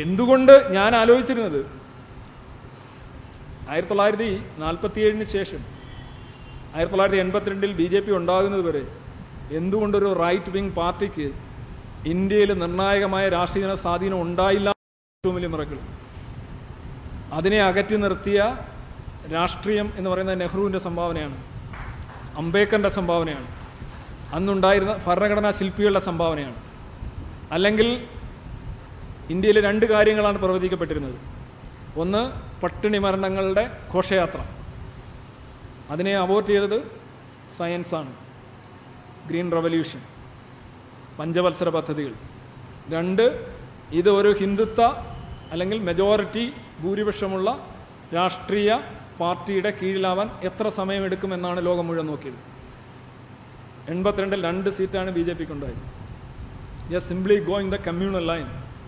എന്തുകൊണ്ട് ഞാൻ ആലോചിച്ചിരുന്നത് 1947 ശേഷം 1982 BJP ഉണ്ടാകുന്നത് വരെ എന്തുകൊണ്ടൊരു റൈറ്റ് വിങ് പാർട്ടിക്ക് ഇന്ത്യയിൽ നിർണായകമായ രാഷ്ട്രീയ സ്വാധീനം ഉണ്ടായില്ല? ഏറ്റവും വലിയ മിറക്കിൾ. അതിനെ അകറ്റി നിർത്തിയ രാഷ്ട്രീയം എന്ന് പറയുന്നത് നെഹ്റുവിൻ്റെ സംഭാവനയാണ്, അംബേദ്കറിൻ്റെ സംഭാവനയാണ്, അന്നുണ്ടായിരുന്ന ഭരണഘടനാ ശില്പികളുടെ സംഭാവനയാണ്. അല്ലെങ്കിൽ ഇന്ത്യയിൽ 2 കാര്യങ്ങളാണ് പ്രവചിക്കപ്പെട്ടിരുന്നത്. ഒന്ന്, പട്ടിണി മരണങ്ങളുടെ ഘോഷയാത്ര. അതിനെ അവോയ്ഡ് ചെയ്തത് സയൻസാണ്, ഗ്രീൻ റവല്യൂഷൻ, പഞ്ചവത്സര പദ്ധതികൾ. 2, ഇത് ഒരു ഹിന്ദുത്വ അല്ലെങ്കിൽ മെജോറിറ്റി ഭൂരിപക്ഷമുള്ള രാഷ്ട്രീയ പാർട്ടിയുടെ കീഴിലാവാൻ എത്ര സമയമെടുക്കുമെന്നാണ് ലോകം മുഴുവൻ നോക്കിയത്. 82-ൽ 2 സീറ്റാണ് BJPക്ക് ഉണ്ടായത്. Simply going the communal line.